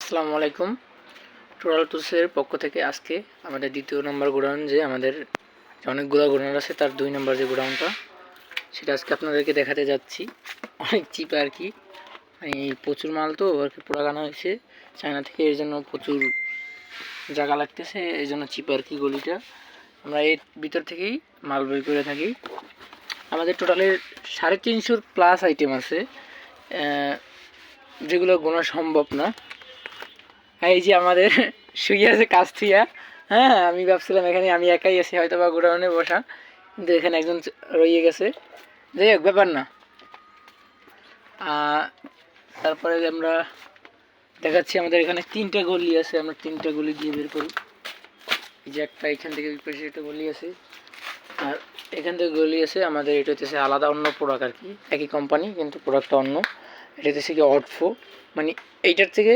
আসসালামু আলাইকুম। টোটাল টুলসের পক্ষ থেকে আজকে আমাদের দ্বিতীয় নম্বর গোডাউন, যে আমাদের অনেকগুলো গোডাউন আছে তার 2 নম্বর যে গোডাউনটা, সেটা আজকে আপনাদেরকে দেখাতে যাচ্ছি। অনেক চিপ আর কি, প্রচুর মাল তো আর কি, পুরাগানা হয়েছে চায়না থেকে, এর জন্য প্রচুর জায়গা লাগতেছে, এই জন্য চিপ আর কি গলিটা। আমরা এর ভিতর থেকেই মাল বের করে থাকি। আমাদের টোটালের 350 প্লাস আইটেম আছে, যেগুলো গোনা সম্ভব না। এই যে আমাদের শুয়ে আছে কাজ থুইয়া। হ্যাঁ, আমি ভাবছিলাম এখানে আমি একাই আছি হয়তো বা গোডাউনে বসা, কিন্তু এখানে একজন রয়ে গেছে। যাই হোক, ব্যাপার না। তারপরে আমরা দেখাচ্ছি, আমাদের এখানে 3টা গলি আছে, আমরা 3টা গলি দিয়ে বের করি। এই যে একটা এখান থেকে পাশে একটা গলি আছে, আর এখান থেকে গলি আছে আমাদের। এটা হচ্ছে আলাদা অন্য প্রোডাক্ট আর কি, একই কোম্পানি কিন্তু প্রোডাক্টটা অন্য। এটা হচ্ছে কি অটফো, মানে এইটার থেকে